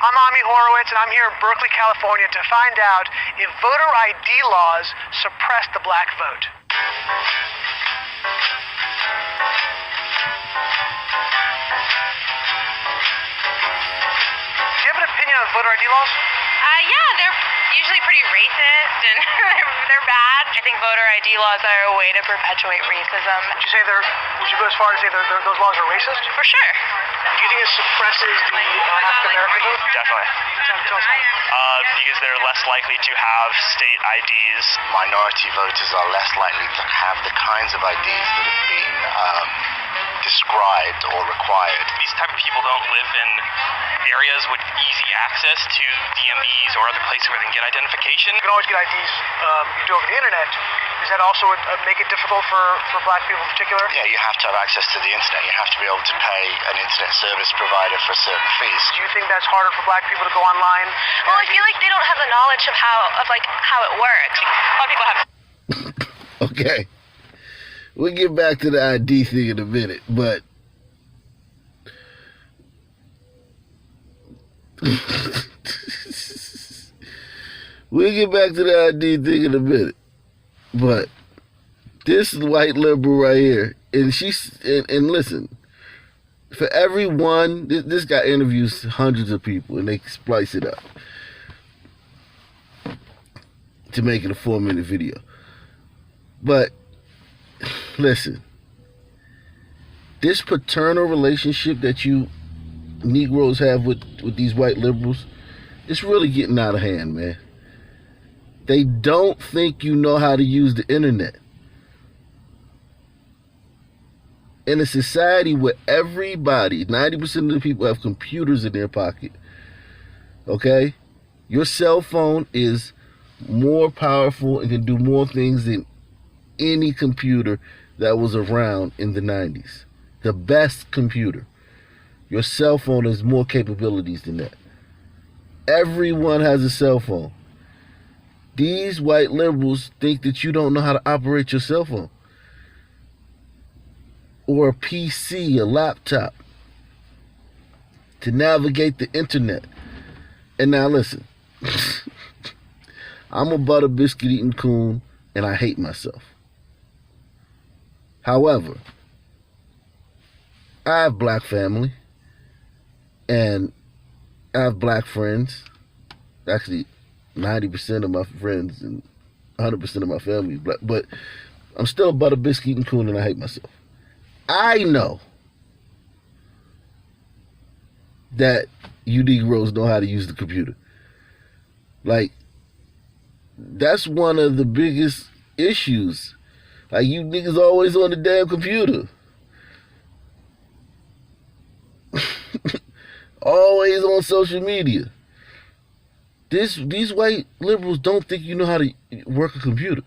I'm Ami Horowitz, and I'm here in Berkeley, California to find out if voter ID laws suppress the black vote. Do you have an opinion on voter ID laws? Yeah, they're usually pretty racist and they're bad. I think voter ID laws are a way to perpetuate racism. Would you go as far as say those laws are racist? For sure. Do you think it suppresses the African American vote? Definitely. Tell us how. Because they're less likely to have state IDs. Minority voters are less likely to have the kinds of IDs that have been described or required. These type of people don't live in areas with easy access to DMVs or other places where they can get identification. You can always get IDs you do over the internet. Does that also make it difficult for black people in particular? Yeah, you have to have access to the internet. You have to be able to pay an internet service provider for certain fees. Do you think that's harder for black people to go online? Well, I feel like they don't have the knowledge of how it works. A lot of people have. Okay. We'll get back to the ID thing in a minute, but we'll get back to the ID thing in a minute. But this white liberal right here, and and listen, for everyone, this guy interviews hundreds of people, and they splice it up to make it a 4-minute video. But listen, this paternal relationship that you Negroes have with these white liberals, it's really getting out of hand, man. They don't think you know how to use the internet. In a society where everybody, 90% of the people have computers in their pocket, okay? Your cell phone is more powerful and can do more things than any computer that was around in the 90s. The best computer. Your cell phone has more capabilities than that. Everyone has a cell phone. These white liberals think that you don't know how to operate your cell phone or a PC, a laptop, to navigate the internet. And now listen, I'm a butter biscuit eating coon and I hate myself. However, I have black family and I have black friends. Actually, 90% of my friends and 100% of my family is black, but I'm still a butter biscuit eating coon and I hate myself. I know that you Negroes know how to use the computer. Like, that's one of the biggest issues. Like, you niggas always on the damn computer. Always on social media. These white liberals don't think you know how to work a computer.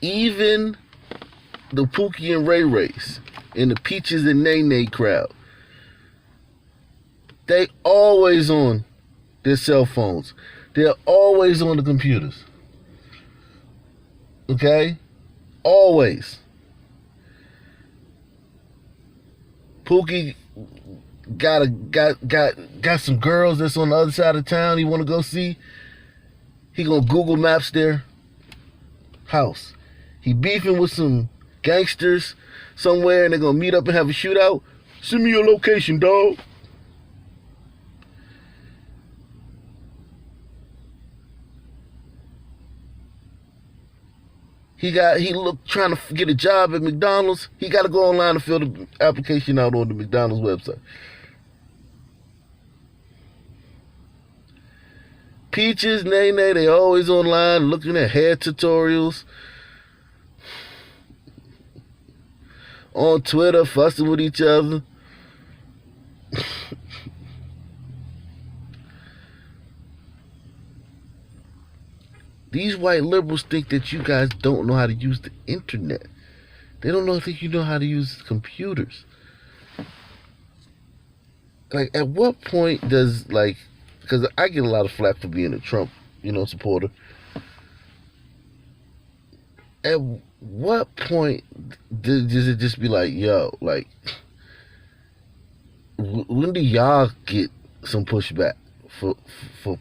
Even the Pookie and Ray Rays and the Peaches and Nay Nay crowd, they always on their cell phones. They're always on the computers. Okay? Always. Pookie got some girls that's on the other side of town he want to go see. He gonna Google Maps their house. He beefing with some gangsters somewhere and they're gonna meet up and have a shootout. Send me your location, dog. He trying to get a job at McDonald's. He got to go online and fill the application out on the McDonald's website. Peaches, Nay Nay, they always online looking at hair tutorials. On Twitter, fussing with each other. These white liberals think that you guys don't know how to use the internet. They don't think you know how to use computers. Like, at what point does, like, because I get a lot of flack for being a Trump, supporter. At what point does it just be like, yo, like, when do y'all get some pushback for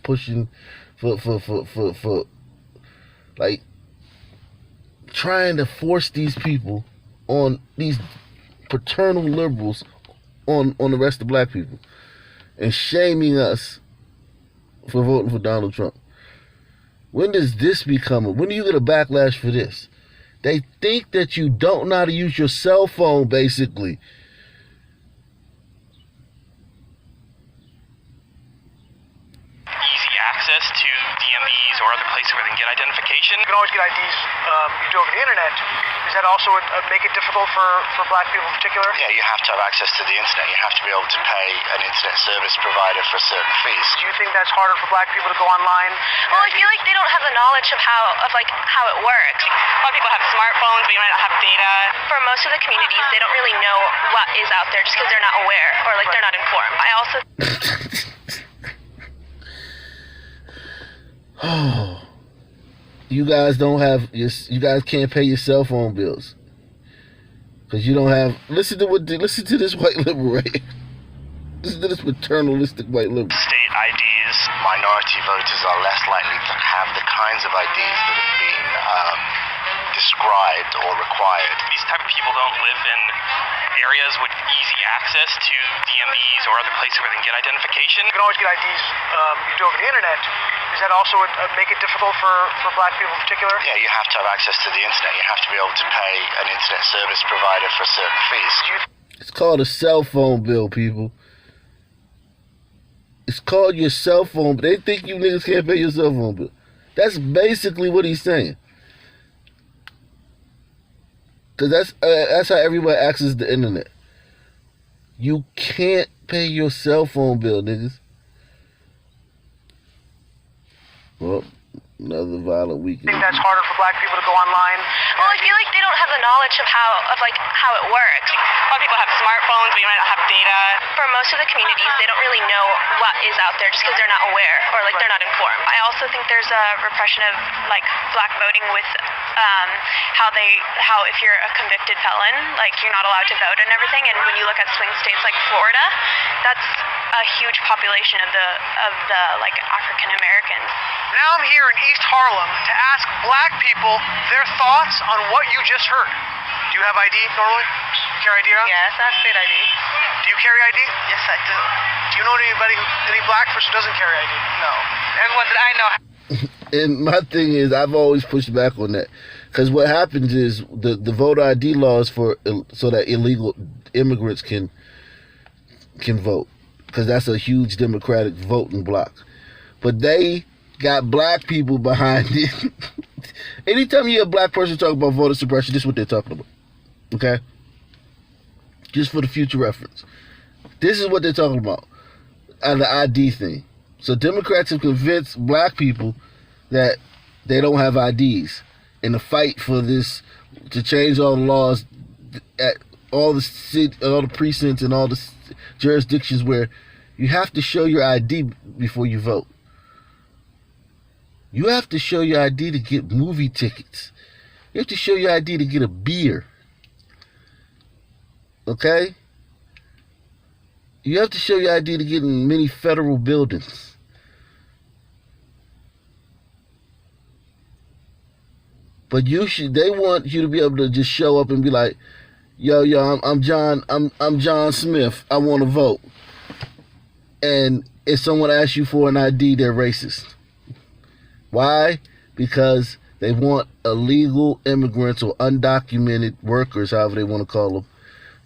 pushing for like trying to force these people on these paternal liberals on the rest of black people and shaming us for voting for Donald Trump? When does this when do you get a backlash for this? They think that you don't know how to use your cell phone, basically. Easy access to DMVs or other places where they can get identification. You can always get IDs you do over the internet. Does that also make it difficult for black people in particular? Yeah, you have to have access to the internet. You have to be able to pay an internet service provider for certain fees. Do you think that's harder for black people to go online? Well, I feel like they don't have the knowledge of how it works. A lot of people have smartphones, but you might not have data. For most of the communities, they don't really know what is out there just because they're not aware or like they're not informed. I also Oh, you guys you guys can't pay your cell phone bills because you don't have. Listen to this white liberal right here. Listen to this paternalistic white liberal. State IDs. Minority voters are less likely to have the kinds of IDs that have been described or required. These type of people don't live in areas with easy access to DMVs or other places where they can get identification. You can always get IDs you do over the internet. Does that also make it difficult for black people in particular? Yeah, you have to have access to the internet. You have to be able to pay an internet service provider for certain fees. It's called a cell phone bill, people. It's called your cell phone, but they think you niggas can't pay your cell phone bill. That's basically what he's saying. Because that's how everybody accesses the internet. You can't pay your cell phone bill, niggas. Well, another violent weekend. I think that's harder for black people to go online. Well, I feel like they don't have the knowledge of how it works. A lot of people have smartphones, but you might not have data. For most of the communities, they don't really know what is out there just because they're not aware or like they're not informed. I also think there's a repression of like black voting with how if you're a convicted felon, like you're not allowed to vote and everything. And when you look at swing states like Florida, that's a huge population of the like African Americans. Now I'm here in East Harlem to ask black people their thoughts on what you just heard. Do you have ID normally? Carry ID around? Yes, I have state ID. Do you carry ID? Yes, I do. Do you know any black person who doesn't carry ID? No. Everyone that I know. And my thing is, I've always pushed back on that. Because what happens is the voter ID laws so that illegal immigrants can vote. Because that's a huge Democratic voting bloc. But they got black people behind it. Anytime you hear a black person talk about voter suppression, this is what they're talking about. Okay? Just for the future reference. This is what they're talking about. The ID thing. So Democrats have convinced black people that they don't have IDs. In the fight for this, to change all the laws at all the precincts and all the jurisdictions where you have to show your ID before you vote. You have to show your ID to get movie tickets. You have to show your ID to get a beer. Okay? You have to show your ID to get in many federal buildings. But they want you to be able to just show up and be like, yo, I'm John Smith. I want to vote. And if someone asks you for an ID, they're racist. Why? Because they want illegal immigrants or undocumented workers, however they want to call them,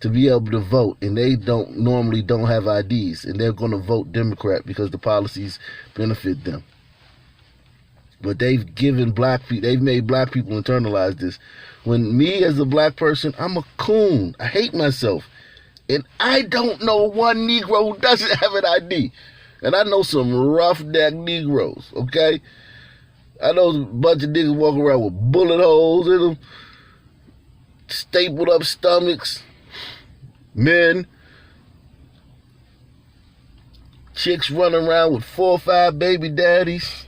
to be able to vote. And they normally don't have IDs. And they're going to vote Democrat because the policies benefit them. But they've made black people internalize this. When me as a black person, I'm a coon. I hate myself. And I don't know one Negro who doesn't have an ID. And I know some roughneck Negroes, okay? I know a bunch of niggas walking around with bullet holes in them, stapled up stomachs, men, chicks running around with 4 or 5 baby daddies,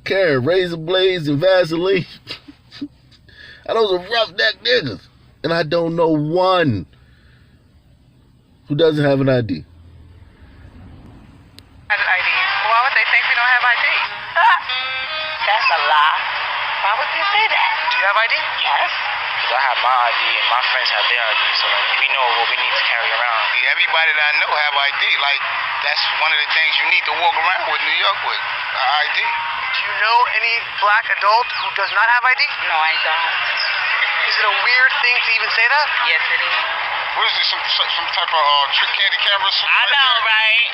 carrying razor blades and Vaseline. I know some roughneck niggas, and I don't know one who doesn't have an ID? ID. Why would they think we don't have ID? That's a lie. Why would they say that? Do you have ID? Yes. Because I have my ID and my friends have their ID, so like, we know what we need to carry around. Everybody that I know have ID. Like, that's one of the things you need to walk around with New York with, ID. Do you know any black adult who does not have ID? No, I don't. Is it a weird thing to even say that? Yes, it is. What is this, some type of trick candy camera? I know, right?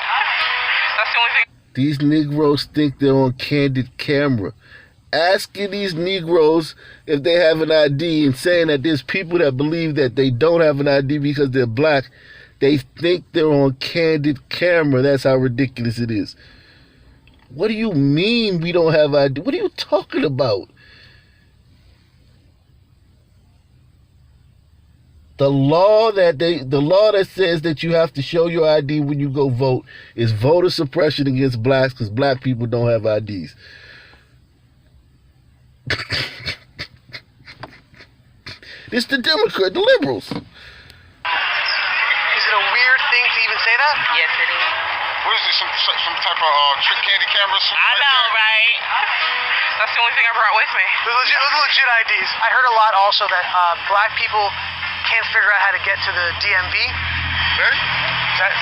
That's the only thing. These Negroes think they're on candid camera. Asking these Negroes if they have an ID and saying that there's people that believe that they don't have an ID because they're black, they think they're on candid camera. That's how ridiculous it is. What do you mean we don't have ID? What are you talking about? The law that says that you have to show your ID when you go vote is voter suppression against blacks because black people don't have IDs. It's the Democrat, the liberals. Is it a weird thing to even say that? Yes, it is. What is this, some type of trick candy camera? I know, right? That's the only thing I brought with me. Those are legit IDs. I heard a lot also that black people can't figure out how to get to the DMV. Really? What does that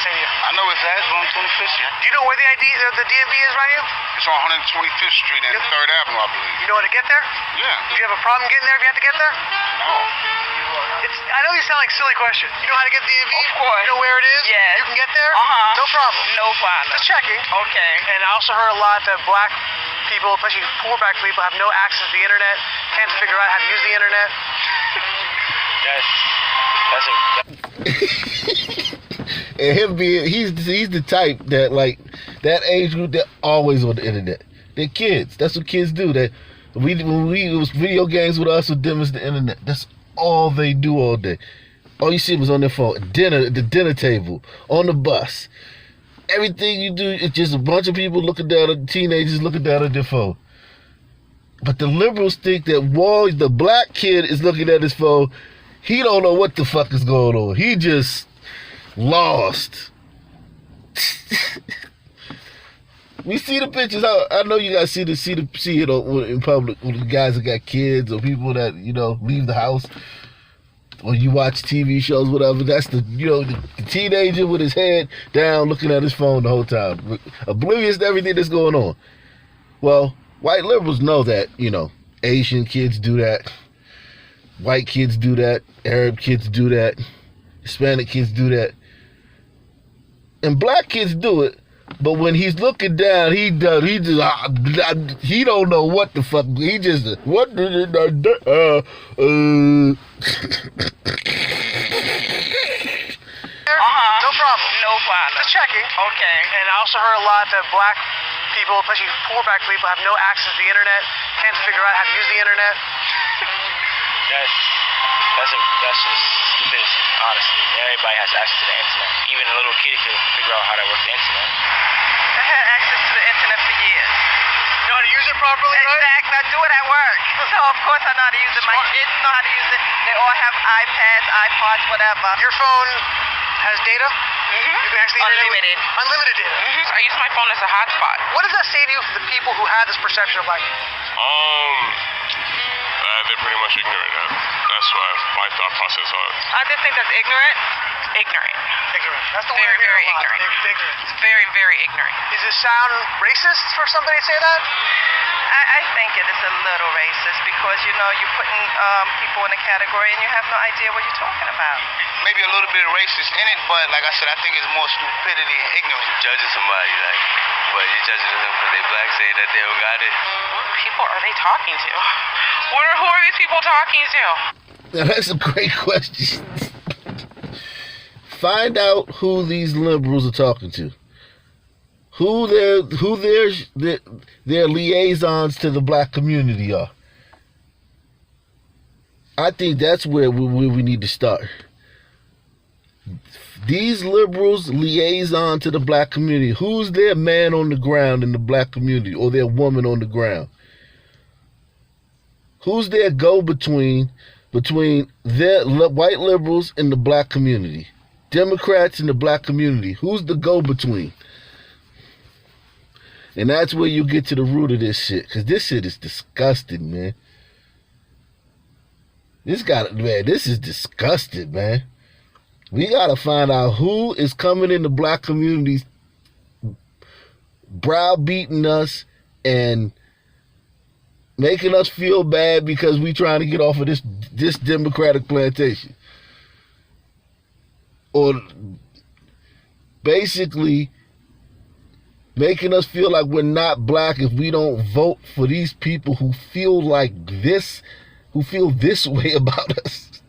say to you? I know it's that, it's on 25th Street. Do you know where the DMV is right here? It's on 125th Street and 3rd Avenue, I believe. You know how to get there? Yeah. Do you have a problem getting there if you have to get there? No. I know these sound like silly questions. You know how to get to the DMV? Of course. You know where it is? Yes. You can get there? Uh-huh. No problem. No problem. Just checking. Okay. And I also heard a lot that black people, especially poor black people, have no access to the internet, can't figure out how to use the internet. And him being, he's the type that, like, that age group, they're always on the internet. They're kids. That's what kids do. It was video games with us, with them is the internet. That's all they do all day. All you see was on their phone. The dinner table, on the bus. Everything you do, it's just a bunch of people looking down at teenagers looking down at their phone. But the liberals think that while the black kid is looking at his phone, he don't know what the fuck is going on. He just lost. We see the pictures. I know you guys see it in public with the guys that got kids or people that, you know, leave the house, or you watch TV shows, whatever. That's the teenager with his head down looking at his phone the whole time, oblivious to everything that's going on. Well, white liberals know that, you know, Asian kids do that, white kids do that, Arab kids do that, Hispanic kids do that, and black kids do it. But when he's looking down, he don't know what the fuck. He just what did it No problem. No problem. Just checking. Okay. And I also heard a lot that black people, especially poor black people, have no access to the internet, can't figure out how to use the internet. That's just stupidity, honestly. Everybody has access to the internet. Even a little kid can figure out how to work the internet. I had access to the internet for years. You know how to use it properly, right? Exactly. I do it at work. So, of course, I know how to use it. My kids know how to use it. They all have iPads, iPods, whatever. Your phone has data? Mm-hmm. You can actually Unlimited. Unlimited data. Mm-hmm. I use my phone as a hotspot. What does that say to you for the people who have this perception of black people? They're pretty much ignorant. That's why my thought process on it. I just think that's ignorant. Ignorant. Ignorant. That's the word Very, I hear very a lot. ignorant. Ignorant. It's very, very ignorant. Does it sound racist for somebody to say that? I think it is a little racist because, you know, you're putting people in a category and you have no idea what you're talking about. Maybe a little bit of racist in it, but like I said, I think it's more stupidity and ignorance. Judging somebody, like, what, you're judging them because they black, say that they don't got it? What people are they talking to? Who are these people talking to? Now that's a great question. Find out who these liberals are talking to. Who their liaisons to the black community are. I think that's where we need to start. These liberals liaison to the black community. Who's their man on the ground in the black community, or their woman on the ground? Who's their go-between between their white liberals and the black community? Democrats and the black community. Who's the go-between? And that's where you get to the root of this shit. Because this shit is disgusting, man. This is disgusting, man. We got to find out who is coming in the black communities, browbeating us and making us feel bad because we trying to get off of this Democratic plantation. Or basically making us feel like we're not black if we don't vote for these people who feel like this, who feel this way about us.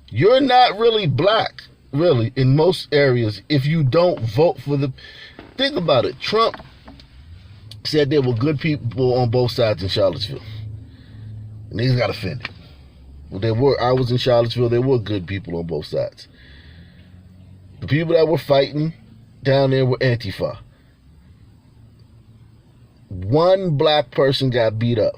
You're not really black, really, in most areas if you don't vote for the... Think about it. Trump said there were good people on both sides in Charlottesville. And niggas got offended. Well, I was in Charlottesville. There were good people on both sides. The people that were fighting down there were Antifa. One black person got beat up.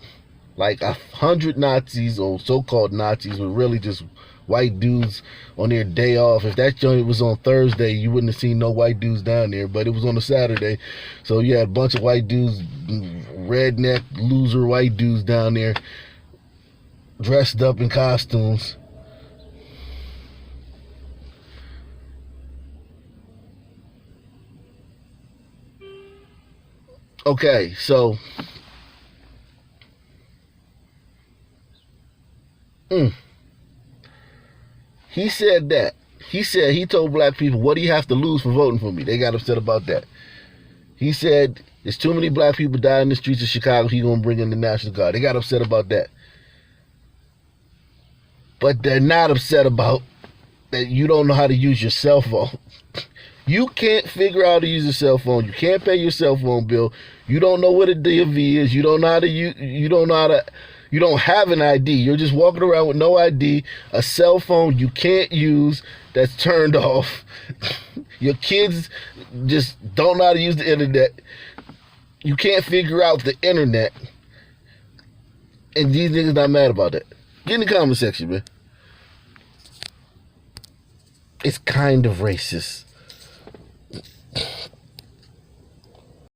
Like 100 Nazis, or so-called Nazis, were really just white dudes on their day off. If that joint was on Thursday, you wouldn't have seen no white dudes down there, but it was on a Saturday. So you had a bunch of white dudes, redneck, loser white dudes down there, dressed up in costumes. Okay, so he said that. He told black people, what do you have to lose for voting for me? They got upset about that. He said, there's too many black people dying in the streets of Chicago. He's going to bring in the National Guard. They got upset about that. But they're not upset about that you don't know how to use your cell phone. You can't figure out how to use a cell phone. You can't pay your cell phone bill. You don't know what a DMV is. You don't know how to use, you don't have an ID. You're just walking around with no ID, a cell phone you can't use that's turned off. Your kids just don't know how to use the internet. You can't figure out the internet. And these niggas not mad about that. Get in the comment section, man. It's kind of racist.